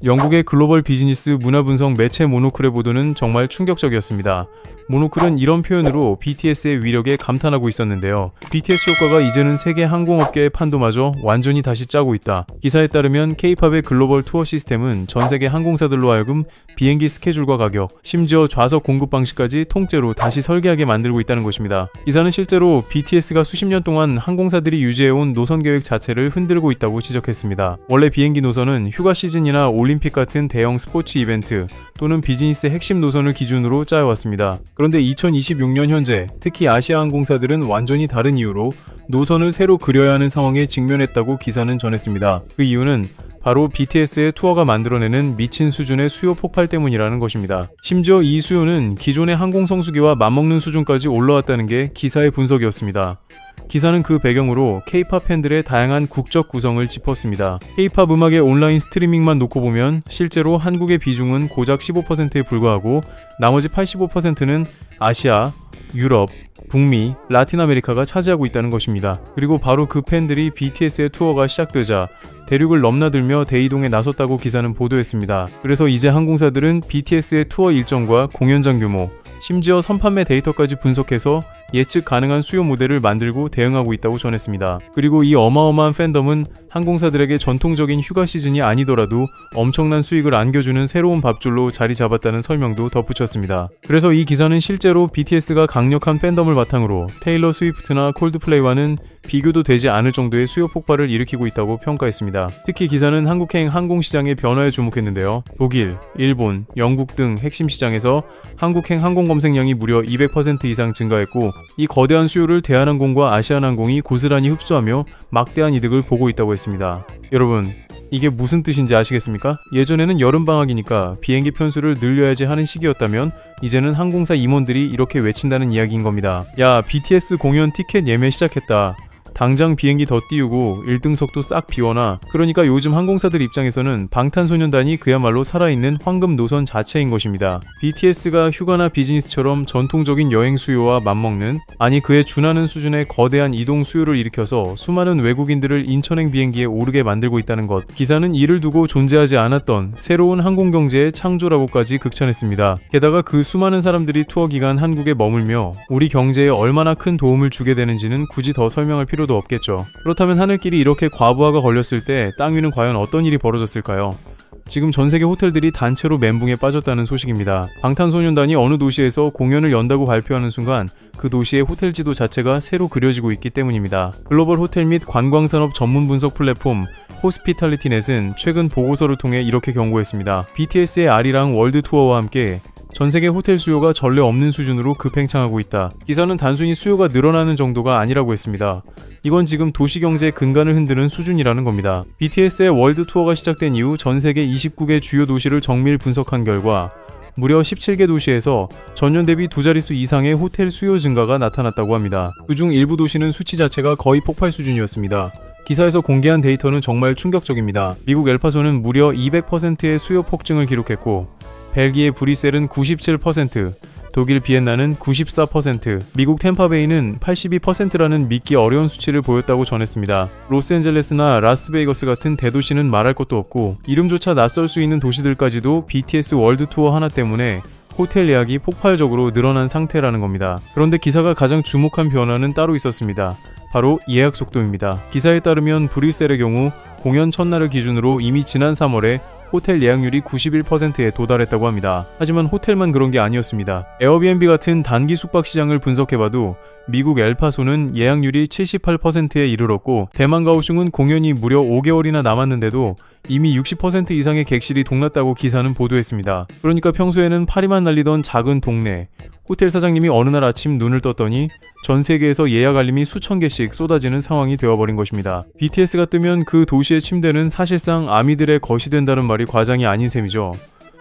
영국의 글로벌 비즈니스 문화 분석 매체 모노클의 보도는 정말 충격적이었습니다. 모노클은 이런 표현으로 BTS의 위력에 감탄하고 있었는데요. BTS 효과가 이제는 세계 항공업계의 판도마저 완전히 다시 짜고 있다. 기사에 따르면 K-팝의 글로벌 투어 시스템은 전 세계 항공사들로 하여금 비행기 스케줄과 가격, 심지어 좌석 공급 방식까지 통째로 다시 설계하게 만들고 있다는 것입니다. 기사는 실제로 BTS가 수십 년 동안 항공사들이 유지해온 노선 계획 자체를 흔들고 있다고 지적했습니다. 원래 비행기 노선은 휴가 시즌이나 올림픽 같은 대형 스포츠 이벤트 또는 비즈니스의 핵심 노선을 기준으로 짜여왔습니다. 그런데 2026년 현재 특히 아시아 항공사들은 완전히 다른 이유로 노선을 새로 그려야 하는 상황에 직면했다고 기사는 전했습니다. 그 이유는 바로 BTS의 투어가 만들어내는 미친 수준의 수요 폭발 때문이라는 것입니다. 심지어 이 수요는 기존의 항공 성수기와 맞먹는 수준까지 올라왔다는 게 기사의 분석이었습니다. 기사는 그 배경으로 K-팝 팬들의 다양한 국적 구성을 짚었습니다. K-팝 음악의 온라인 스트리밍만 놓고 보면 실제로 한국의 비중은 고작 15%에 불과하고 나머지 85%는 아시아, 유럽, 북미, 라틴 아메리카가 차지하고 있다는 것입니다. 그리고 바로 그 팬들이 BTS의 투어가 시작되자 대륙을 넘나들며 대이동에 나섰다고 기사는 보도했습니다. 그래서 이제 항공사들은 BTS의 투어 일정과 공연장 규모, 심지어 선판매 데이터까지 분석해서 예측 가능한 수요 모델을 만들고 대응하고 있다고 전했습니다. 그리고 이 어마어마한 팬덤은 항공사들에게 전통적인 휴가 시즌이 아니더라도 엄청난 수익을 안겨주는 새로운 밥줄로 자리 잡았다는 설명도 덧붙였습니다. 그래서 이 기사는 실제로 BTS가 강력한 팬덤을 바탕으로 테일러 스위프트나 콜드플레이와는 비교도 되지 않을 정도의 수요 폭발을 일으키고 있다고 평가했습니다. 특히 기사는 한국행 항공시장의 변화에 주목했는데요. 독일, 일본, 영국 등 핵심 시장에서 한국행 항공 검색량이 무려 200% 이상 증가했고 이 거대한 수요를 대한항공과 아시아나항공이 고스란히 흡수하며 막대한 이득을 보고 있다고 했습니다. 여러분, 이게 무슨 뜻인지 아시겠습니까? 예전에는 여름방학이니까 비행기 편수를 늘려야지 하는 시기였다면 이제는 항공사 임원들이 이렇게 외친다는 이야기인 겁니다. 야, BTS 공연 티켓 예매 시작했다. 당장 비행기 더 띄우고 1등석도 싹 비워놔. 그러니까 요즘 항공사들 입장에서는 방탄소년단이 그야말로 살아있는 황금 노선 자체인 것입니다. BTS가 휴가나 비즈니스처럼 전통적인 여행 수요와 맞먹는, 아니 그에 준하는 수준의 거대한 이동 수요를 일으켜서 수많은 외국인들을 인천행 비행기에 오르게 만들고 있다는 것. 기사는 이를 두고 존재하지 않았던 새로운 항공경제의 창조라고까지 극찬했습니다. 게다가 그 수많은 사람들이 투어 기간 한국에 머물며 우리 경제에 얼마나 큰 도움을 주게 되는지는 굳이 더 설명할 필요도 없겠죠. 그렇다면 하늘길이 이렇게 과부하가 걸렸을 때 땅 위는 과연 어떤 일이 벌어졌을까요? 지금 전세계 호텔들이 단체로 멘붕에 빠졌다는 소식입니다. 방탄소년단이 어느 도시에서 공연을 연다고 발표하는 순간 그 도시의 호텔 지도 자체가 새로 그려지고 있기 때문입니다. 글로벌 호텔 및 관광산업 전문 분석 플랫폼 호스피탈리티넷은 최근 보고서를 통해 이렇게 경고했습니다. BTS의 아리랑 월드 투어와 함께 전세계 호텔 수요가 전례 없는 수준으로 급행창하고 있다. 기사는 단순히 수요가 늘어나는 정도가 아니라고 했습니다. 이건 지금 도시경제의 근간을 흔드는 수준이라는 겁니다. BTS의 월드 투어가 시작된 이후 전세계 29개 주요 도시를 정밀 분석한 결과 무려 17개 도시에서 전년 대비 두 자릿수 이상의 호텔 수요 증가가 나타났다고 합니다. 그중 일부 도시는 수치 자체가 거의 폭발 수준이었습니다. 기사에서 공개한 데이터는 정말 충격적입니다. 미국 엘파소는 무려 200%의 수요 폭증을 기록했고 벨기에 브뤼셀은 97%, 독일 비엔나는 94%, 미국 템파베이는 82%라는 믿기 어려운 수치를 보였다고 전했습니다. 로스앤젤레스나 라스베이거스 같은 대도시는 말할 것도 없고 이름조차 낯설 수 있는 도시들까지도 BTS 월드 투어 하나 때문에 호텔 예약이 폭발적으로 늘어난 상태라는 겁니다. 그런데 기사가 가장 주목한 변화는 따로 있었습니다. 바로 예약 속도입니다. 기사에 따르면 브뤼셀의 경우 공연 첫날을 기준으로 이미 지난 3월에 호텔 예약률이 91%에 도달했다고 합니다. 하지만 호텔만 그런 게 아니었습니다. 에어비앤비 같은 단기 숙박 시장을 분석해봐도 미국 엘파소는 예약률이 78%에 이르렀고 대만 가오슝은 공연이 무려 5개월이나 남았는데도 이미 60% 이상의 객실이 동났다고 기사는 보도했습니다. 그러니까 평소에는 파리만 날리던 작은 동네, 호텔 사장님이 어느 날 아침 눈을 떴더니 전 세계에서 예약 알림이 수천 개씩 쏟아지는 상황이 되어버린 것입니다. BTS가 뜨면 그 도시의 침대는 사실상 아미들의 것이 된다는 말이 과장이 아닌 셈이죠.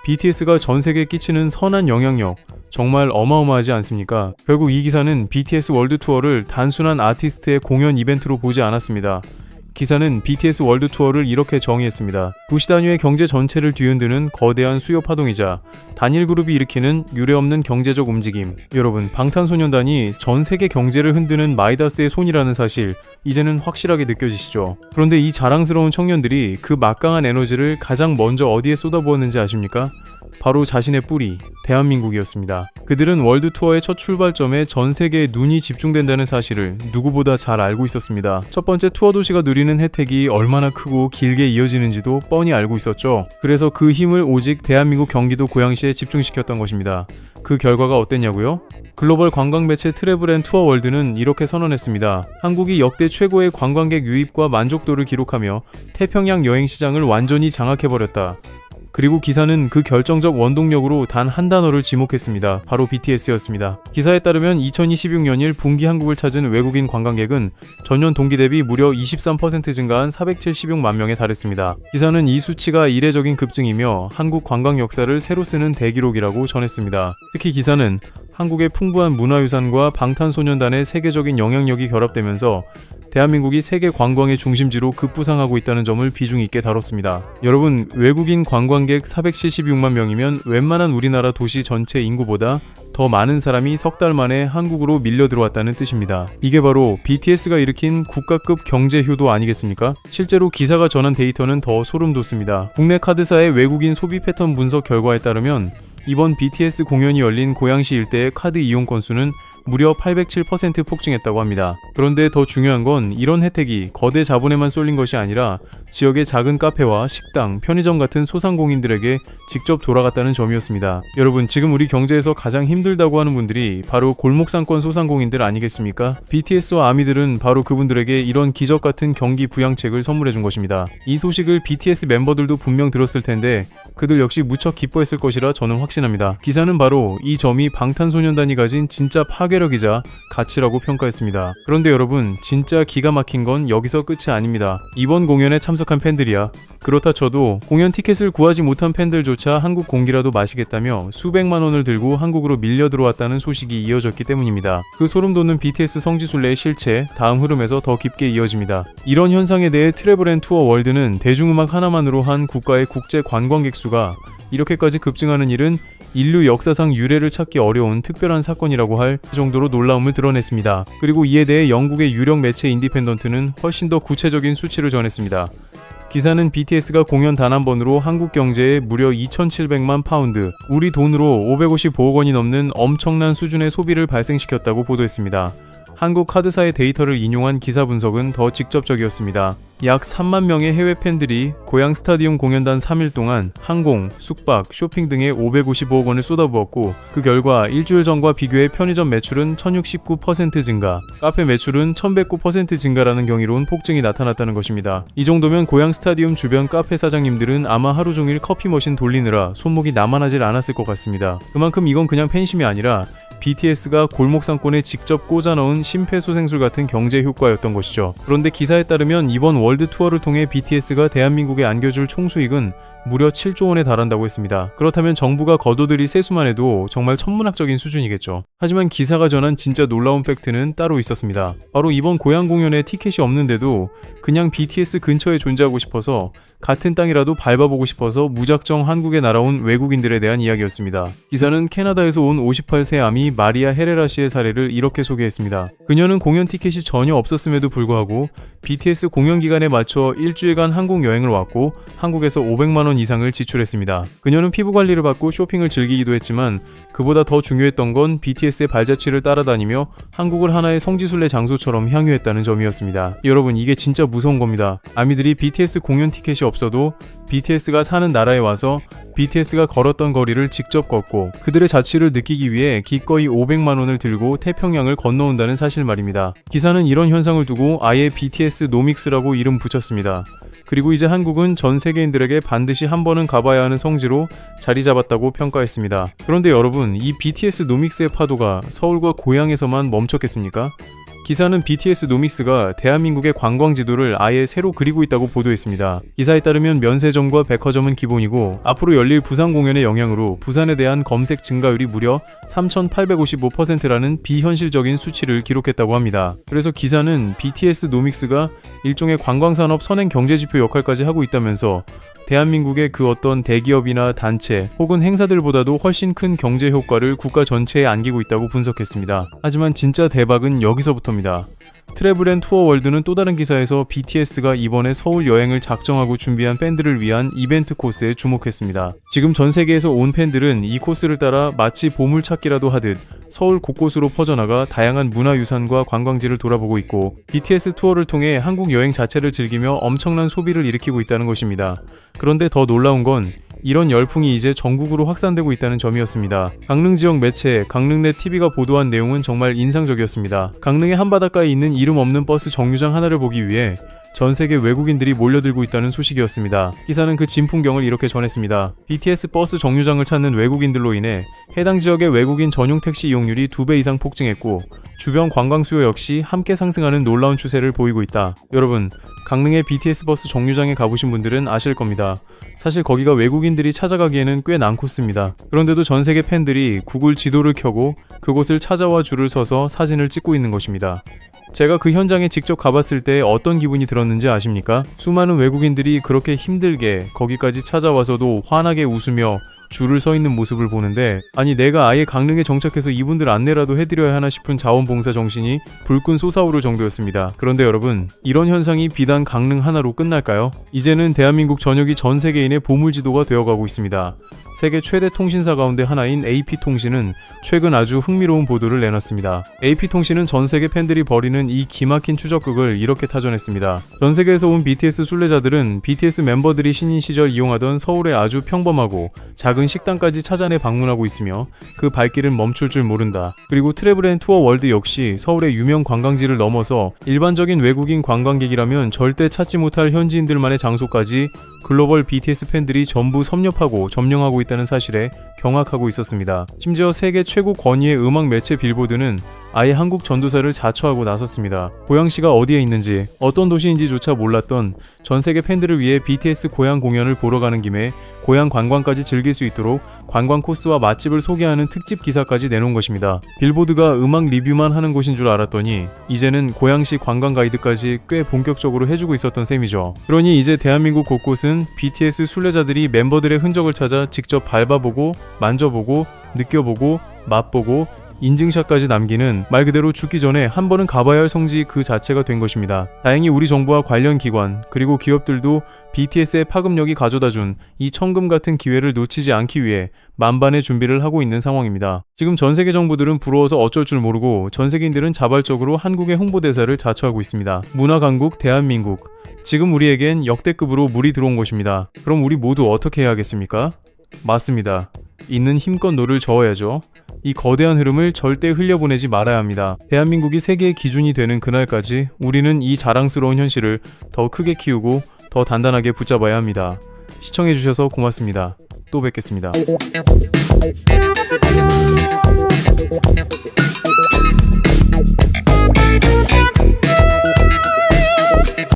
BTS가 전 세계에 끼치는 선한 영향력 정말 어마어마하지 않습니까? 결국 이 기사는 BTS 월드 투어를 단순한 아티스트의 공연 이벤트로 보지 않았습니다. 기사는 BTS 월드 투어를 이렇게 정의했습니다. 도시 단위의 경제 전체를 뒤흔드는 거대한 수요 파동이자 단일 그룹이 일으키는 유례없는 경제적 움직임. 여러분, 방탄소년단이 전 세계 경제를 흔드는 마이다스의 손이라는 사실 이제는 확실하게 느껴지시죠? 그런데 이 자랑스러운 청년들이 그 막강한 에너지를 가장 먼저 어디에 쏟아부었는지 아십니까? 바로 자신의 뿌리, 대한민국이었습니다. 그들은 월드 투어의 첫 출발점에 전 세계에 눈이 집중된다는 사실을 누구보다 잘 알고 있었습니다. 첫 번째 투어 도시가 누리는 혜택이 얼마나 크고 길게 이어지는지도 뻔히 알고 있었죠. 그래서 그 힘을 오직 대한민국 경기도 고양시에 집중시켰던 것입니다. 그 결과가 어땠냐고요? 글로벌 관광 매체 트래블앤투어 월드는 이렇게 선언했습니다. 한국이 역대 최고의 관광객 유입과 만족도를 기록하며 태평양 여행 시장을 완전히 장악해버렸다. 그리고 기사는 그 결정적 원동력으로 단 한 단어를 지목했습니다. 바로 BTS였습니다. 기사에 따르면 2026년일 분기 한국을 찾은 외국인 관광객은 전년 동기 대비 무려 23% 증가한 476만 명에 달했습니다. 기사는 이 수치가 이례적인 급증이며 한국 관광 역사를 새로 쓰는 대기록이라고 전했습니다. 특히 기사는 한국의 풍부한 문화유산과 방탄소년단의 세계적인 영향력이 결합되면서 대한민국이 세계 관광의 중심지로 급부상하고 있다는 점을 비중 있게 다뤘습니다. 여러분, 외국인 관광객 476만 명이면 웬만한 우리나라 도시 전체 인구보다 더 많은 사람이 석 달 만에 한국으로 밀려 들어왔다는 뜻입니다. 이게 바로 BTS가 일으킨 국가급 경제 효도 아니겠습니까? 실제로 기사가 전한 데이터는 더 소름 돋습니다. 국내 카드사의 외국인 소비 패턴 분석 결과에 따르면 이번 BTS 공연이 열린 고양시 일대의 카드 이용 건수는 무려 807% 폭증했다고 합니다. 그런데 더 중요한 건 이런 혜택이 거대 자본에만 쏠린 것이 아니라 지역의 작은 카페와 식당, 편의점 같은 소상공인들에게 직접 돌아갔다는 점이었습니다. 여러분, 지금 우리 경제에서 가장 힘들다고 하는 분들이 바로 골목상권 소상공인들 아니겠습니까? BTS와 아미들은 바로 그분들에게 이런 기적 같은 경기 부양책을 선물해준 것입니다. 이 소식을 BTS 멤버들도 분명 들었을 텐데 그들 역시 무척 기뻐했을 것이라 저는 확신합니다. 기사는 바로 이 점이 방탄소년단이 가진 진짜 파괴력이자 가치라고 평가했습니다. 그런데 여러분, 진짜 기가 막힌 건 여기서 끝이 아닙니다. 이번 공연에 참석한 팬들이야. 그렇다 쳐도 공연 티켓을 구하지 못한 팬들조차 한국 공기라도 마시겠다며 수백만 원을 들고 한국으로 밀려 들어왔다는 소식이 이어졌기 때문입니다. 그 소름 돋는 BTS 성지순례의 실체, 다음 흐름에서 더 깊게 이어집니다. 이런 현상에 대해 트래블앤투어 월드는 대중음악 하나만으로 한 국가의 국제 관광객 수가 이렇게까지 급증하는 일은 인류 역사상 유례를 찾기 어려운 특별한 사건이라고 할 정도로 놀라움을 드러냈습니다. 그리고 이에 대해 영국의 유력 매체 인디펜던트는 훨씬 더 구체적인 수치를 전했습니다. 기사는 BTS가 공연 단 한 번으로 한국 경제에 무려 2,700만 파운드, 우리 돈으로 555억 원이 넘는 엄청난 수준의 소비를 발생시켰다고 보도했습니다. 한국 카드사의 데이터를 인용한 기사 분석은 더 직접적이었습니다. 약 3만 명의 해외 팬들이 고양 스타디움 공연단 3일 동안 항공, 숙박, 쇼핑 등에 555억 원을 쏟아부었고 그 결과 일주일 전과 비교해 편의점 매출은 1069% 증가, 카페 매출은 1109% 증가라는 경이로운 폭증이 나타났다는 것입니다. 이 정도면 고양 스타디움 주변 카페 사장님들은 아마 하루 종일 커피 머신 돌리느라 손목이 나만하질 않았을 것 같습니다. 그만큼 이건 그냥 팬심이 아니라 BTS가 골목상권에 직접 꽂아넣은 심폐소생술 같은 경제 효과였던 것이죠. 그런데 기사에 따르면 이번 월드 투어를 통해 BTS가 대한민국에 안겨줄 총수익은 무려 7조 원에 달한다고 했습니다. 그렇다면 정부가 거둬들일 세수만 해도 정말 천문학적인 수준이겠죠. 하지만 기사가 전한 진짜 놀라운 팩트는 따로 있었습니다. 바로 이번 고양 공연에 티켓이 없는데도 그냥 BTS 근처에 존재하고 싶어서 같은 땅이라도 밟아보고 싶어서 무작정 한국에 날아온 외국인들에 대한 이야기였습니다. 기사는 캐나다에서 온 58세 아미 마리아 헤레라 씨의 사례를 이렇게 소개했습니다. 그녀는 공연 티켓이 전혀 없었음에도 불구하고 BTS 공연 기간에 맞춰 일주일간 한국 여행을 왔고 한국에서 500만 원 이상을 지출했습니다. 그녀는 피부 관리를 받고 쇼핑을 즐기기도 했지만 그보다 더 중요했던 건 BTS의 발자취를 따라다니며 한국을 하나의 성지순례 장소처럼 향유했다는 점이었습니다. 여러분, 이게 진짜 무서운 겁니다. 아미들이 BTS 공연 티켓이 없어도 BTS가 사는 나라에 와서 BTS가 걸었던 거리를 직접 걷고 그들의 자취를 느끼기 위해 기꺼이 500만 원을 들고 태평양을 건너온다는 사실 말입니다. 기사는 이런 현상을 두고 아예 BTS 노믹스라고 이름 붙였습니다. 그리고 이제 한국은 전 세계인들에게 반드시 한 번은 가봐야 하는 성지로 자리 잡았다고 평가했습니다. 그런데 여러분, 이 BTS 노믹스의 파도가 서울과 고향에서만 멈췄겠습니까? 기사는 BTS 노믹스가 대한민국의 관광 지도를 아예 새로 그리고 있다고 보도했습니다. 기사에 따르면 면세점과 백화점은 기본이고 앞으로 열릴 부산 공연의 영향으로 부산에 대한 검색 증가율이 무려 3,855%라는 비현실적인 수치를 기록했다고 합니다. 그래서 기사는 BTS 노믹스가 일종의 관광산업 선행 경제지표 역할까지 하고 있다면서 대한민국의 그 어떤 대기업이나 단체 혹은 행사들보다도 훨씬 큰 경제 효과를 국가 전체에 안기고 있다고 분석했습니다. 하지만 진짜 대박은 여기서부터입니다. 트래블앤투어월드는 또 다른 기사에서 BTS가 이번에 서울 여행을 작정하고 준비한 팬들을 위한 이벤트 코스에 주목했습니다. 지금 전 세계에서 온 팬들은 이 코스를 따라 마치 보물찾기라도 하듯 서울 곳곳으로 퍼져나가 다양한 문화유산과 관광지를 돌아보고 있고 BTS 투어를 통해 한국 여행 자체를 즐기며 엄청난 소비를 일으키고 있다는 것입니다. 그런데 더 놀라운 건 이런 열풍이 이제 전국으로 확산되고 있다는 점이었습니다. 강릉 지역 매체 강릉내 TV가 보도한 내용은 정말 인상적이었습니다. 강릉의 한바닷가에 있는 이름 없는 버스 정류장 하나를 보기 위해 전 세계 외국인들이 몰려들고 있다는 소식이었습니다. 기사는 그 진풍경을 이렇게 전했습니다. BTS 버스 정류장을 찾는 외국인들로 인해 해당 지역의 외국인 전용 택시 이용률이 2배 이상 폭증했고 주변 관광 수요 역시 함께 상승하는 놀라운 추세를 보이고 있다. 여러분, 강릉의 BTS 버스 정류장에 가보신 분들은 아실 겁니다. 사실 거기가 외국인들이 찾아가기에는 꽤 난코스입니다. 그런데도 전 세계 팬들이 구글 지도를 켜고 그곳을 찾아와 줄을 서서 사진을 찍고 있는 것입니다. 제가 그 현장에 직접 가봤을 때 어떤 기분이 들었는지 아십니까? 수많은 외국인들이 그렇게 힘들게 거기까지 찾아와서도 환하게 웃으며 줄을 서 있는 모습을 보는데 아니 내가 아예 강릉에 정착해서 이분들 안내라도 해드려야 하나 싶은 자원봉사 정신이 불끈 솟아오를 정도였습니다. 그런데 여러분, 이런 현상이 비단 강릉 하나로 끝날까요? 이제는 대한민국 전역이 전 세계인의 보물지도가 되어가고 있습니다. 세계 최대 통신사 가운데 하나인 AP통신은 최근 아주 흥미로운 보도를 내놨습니다. AP통신은 전 세계 팬들이 벌이는 이 기막힌 추적극을 이렇게 타전했습니다. 전 세계에서 온 BTS 순례자들은 BTS 멤버들이 신인 시절 이용하던 서울의 아주 평범하고 작은 식당까지 찾아내 방문하고 있으며 그 발길은 멈출 줄 모른다. 그리고 트래블앤투어월드 역시 서울의 유명 관광지를 넘어서 일반적인 외국인 관광객이라면 절대 찾지 못할 현지인들만의 장소까지 글로벌 BTS 팬들이 전부 섭렵하고 점령하고 있다는 사실에 경악하고 있었습니다. 심지어 세계 최고 권위의 음악 매체 빌보드는 아예 한국 전도사를 자처하고 나섰습니다. 고양시가 어디에 있는지 어떤 도시인지조차 몰랐던 전 세계 팬들을 위해 BTS 고향 공연을 보러 가는 김에 고향 관광까지 즐길 수 있도록 관광 코스와 맛집을 소개하는 특집 기사까지 내놓은 것입니다. 빌보드가 음악 리뷰만 하는 곳인 줄 알았더니 이제는 고양시 관광 가이드까지 꽤 본격적으로 해주고 있었던 셈이죠. 그러니 이제 대한민국 곳곳은 BTS 순례자들이 멤버들의 흔적을 찾아 직접 밟아보고 만져보고 느껴보고 맛보고 인증샷까지 남기는 말 그대로 죽기 전에 한 번은 가봐야 할 성지 그 자체가 된 것입니다. 다행히 우리 정부와 관련 기관 그리고 기업들도 BTS의 파급력이 가져다준 이 천금 같은 기회를 놓치지 않기 위해 만반의 준비를 하고 있는 상황입니다. 지금 전세계 정부들은 부러워서 어쩔 줄 모르고 전세계인들은 자발적으로 한국의 홍보대사를 자처하고 있습니다. 문화강국 대한민국, 지금 우리에겐 역대급으로 물이 들어온 것입니다. 그럼 우리 모두 어떻게 해야 하겠습니까? 맞습니다. 있는 힘껏 노를 저어야죠. 이 거대한 흐름을 절대 흘려보내지 말아야 합니다. 대한민국이 세계의 기준이 되는 그날까지 우리는 이 자랑스러운 현실을 더 크게 키우고 더 단단하게 붙잡아야 합니다. 시청해주셔서 고맙습니다. 또 뵙겠습니다.